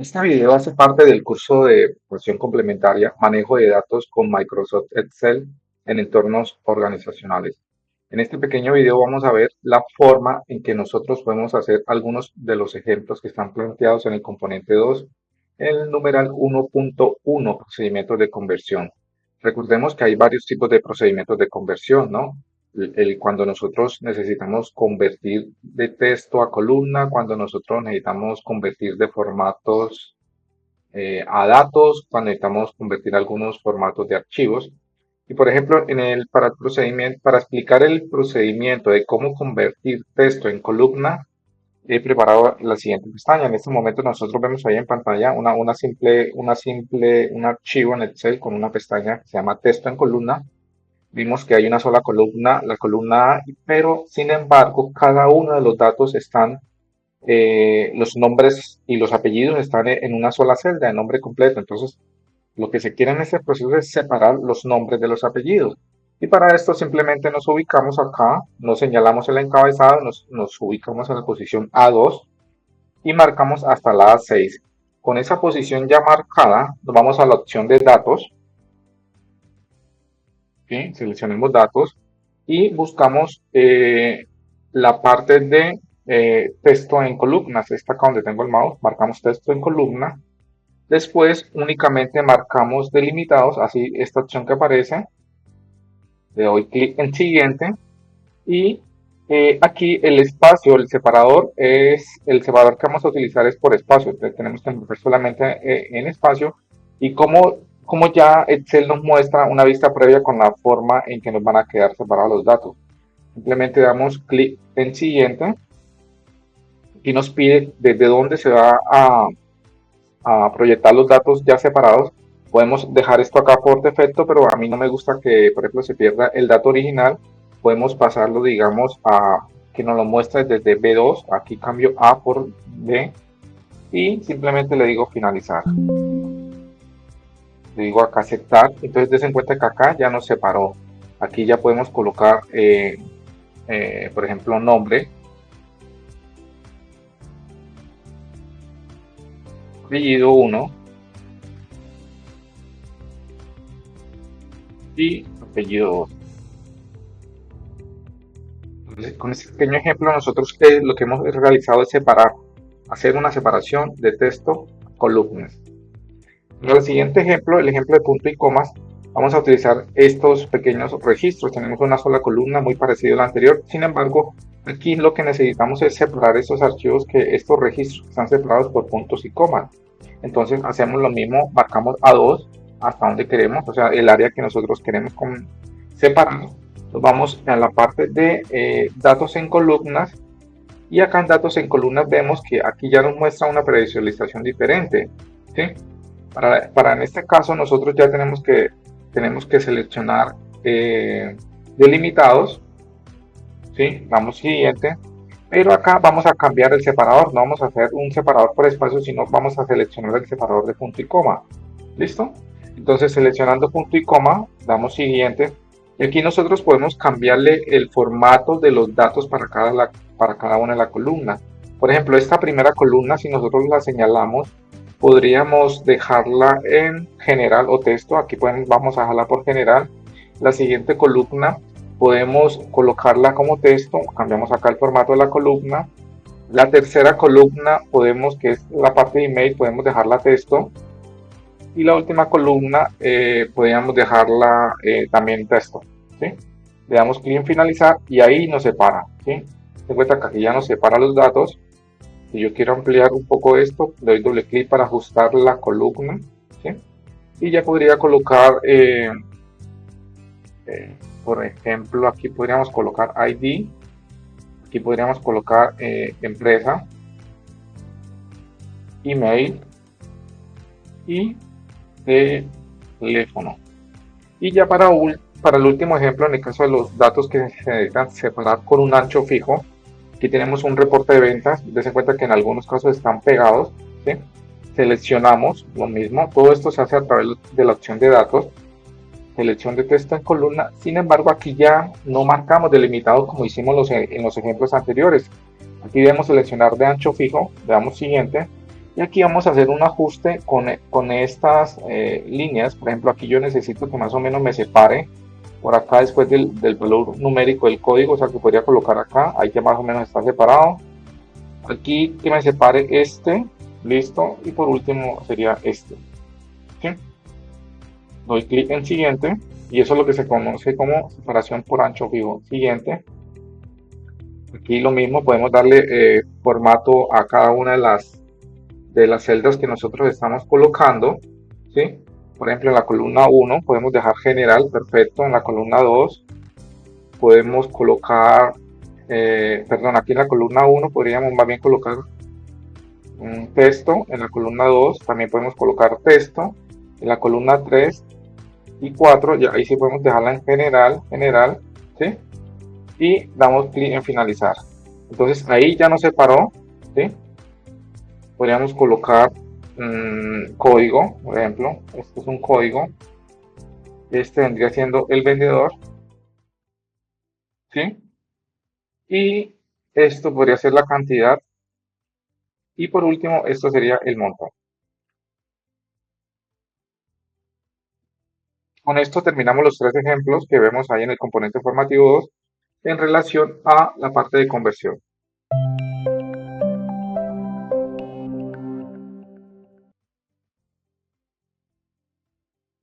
Este video hace parte del curso de Porción Complementaria, Manejo de Datos con Microsoft Excel en entornos organizacionales. En este pequeño video vamos a ver la forma en que nosotros podemos hacer algunos de los ejemplos que están planteados en el componente 2, el numeral 1.1, procedimientos de conversión. Recordemos que hay varios tipos de procedimientos de conversión, ¿no? Cuando nosotros necesitamos convertir de texto a columna, cuando nosotros necesitamos convertir de formatos a datos, cuando necesitamos convertir algunos formatos de archivos. Y por ejemplo, para el procedimiento, para explicar el procedimiento de cómo convertir texto en columna, he preparado la siguiente pestaña. En este momento nosotros vemos ahí en pantalla un archivo en Excel con una pestaña que se llama texto en columna. Vimos que hay una sola columna, la columna A, pero sin embargo, cada uno de los datos están, los nombres y los apellidos están en una sola celda, en nombre completo. Entonces, lo que se quiere en este proceso es separar los nombres de los apellidos. Y para esto simplemente nos ubicamos acá, nos señalamos el encabezado, nos ubicamos en la posición A2 y marcamos hasta la A6. Con esa posición ya marcada, nos vamos a la opción de datos. ¿Sí? Seleccionemos datos y buscamos la parte de texto en columnas. Esta acá donde tengo el mouse, marcamos texto en columna. Después únicamente marcamos delimitados, así esta opción que aparece. Le doy clic en siguiente y aquí el espacio, el separador que vamos a utilizar es por espacio. Entonces tenemos que mover solamente en espacio y como ya Excel nos muestra una vista previa con la forma en que nos van a quedar separados los datos. Simplemente damos clic en siguiente y nos pide desde dónde se va a proyectar los datos ya separados. Podemos dejar esto acá por defecto, pero a mí no me gusta que, por ejemplo, se pierda el dato original. Podemos pasarlo, digamos, a que nos lo muestre desde B2. Aquí cambio A por B y simplemente le digo finalizar. Le digo acá aceptar. Entonces, des en cuenta que acá ya nos separó. Aquí ya podemos colocar, por ejemplo, nombre, apellido 1 y apellido 2. Con este pequeño ejemplo, nosotros lo que hemos realizado es separar, hacer una separación de texto a columnas. En el siguiente ejemplo, el ejemplo de punto y comas, vamos a utilizar estos pequeños registros. Tenemos una sola columna muy parecida a la anterior. Sin embargo, aquí lo que necesitamos es separar estos archivos, estos registros que están separados por puntos y comas. Entonces hacemos lo mismo, marcamos A2 hasta donde queremos, o sea, el área que nosotros queremos separar. Nos vamos a la parte de datos en columnas y acá en datos en columnas vemos que aquí ya nos muestra una previsualización diferente. ¿Sí? Para en este caso nosotros ya tenemos que seleccionar delimitados. ¿Sí? Damos siguiente. Pero acá vamos a cambiar el separador, no vamos a hacer un separador por espacio, sino vamos a seleccionar el separador de punto y coma. ¿Listo? Entonces seleccionando punto y coma, damos siguiente. Y aquí nosotros podemos cambiarle el formato de los datos para cada una de las columnas. Por ejemplo, esta primera columna, si nosotros la señalamos, podríamos dejarla en general o texto. Aquí vamos a dejarla por general. La siguiente columna podemos colocarla como texto, cambiamos acá el formato de la columna. La tercera columna que es la parte de email, podemos dejarla texto. Y la última columna podríamos dejarla también texto. ¿Sí? Le damos clic en finalizar y ahí nos separa. ¿Sí? Se cuenta que aquí ya nos separa los datos. Si yo quiero ampliar un poco esto, le doy doble clic para ajustar la columna. ¿Sí? Y ya podría colocar por ejemplo, aquí podríamos colocar ID, aquí podríamos colocar empresa, email y teléfono. Y ya para el último ejemplo, en el caso de los datos que se necesitan separar con un ancho fijo, aquí tenemos un reporte de ventas. Dense cuenta que en algunos casos están pegados. ¿Sí? Seleccionamos lo mismo, todo esto se hace a través de la opción de datos. Selección de texto en columna. Sin embargo, aquí ya no marcamos delimitado como hicimos en los ejemplos anteriores. Aquí debemos seleccionar de ancho fijo, le damos siguiente Y aquí vamos a hacer un ajuste con estas líneas. Por ejemplo, aquí yo necesito que más o menos me separe por acá después del valor numérico del código, o sea que podría colocar acá, ahí ya más o menos está separado. Aquí que me separe este, listo, y por último sería este. ¿Sí? Doy clic en siguiente y eso es lo que se conoce como separación por ancho fijo. Siguiente. Aquí lo mismo, podemos darle formato a cada una de las celdas que nosotros estamos colocando, ¿sí? Por ejemplo, en la columna 1 podemos dejar general, perfecto. En la columna 2 podemos colocar, perdón, aquí en la columna 1 podríamos más bien colocar un texto. En la columna 2 también podemos colocar texto. En la columna 3 y 4, ya ahí sí podemos dejarla en general, general, ¿sí? Y damos clic en finalizar. Entonces ahí ya nos separó, ¿sí? Podríamos colocar código, por ejemplo, este es un código, este vendría siendo el vendedor, ¿sí? Y esto podría ser la cantidad y por último esto sería el monto. Con esto terminamos los tres ejemplos que vemos ahí en el componente formativo 2 en relación a la parte de conversión.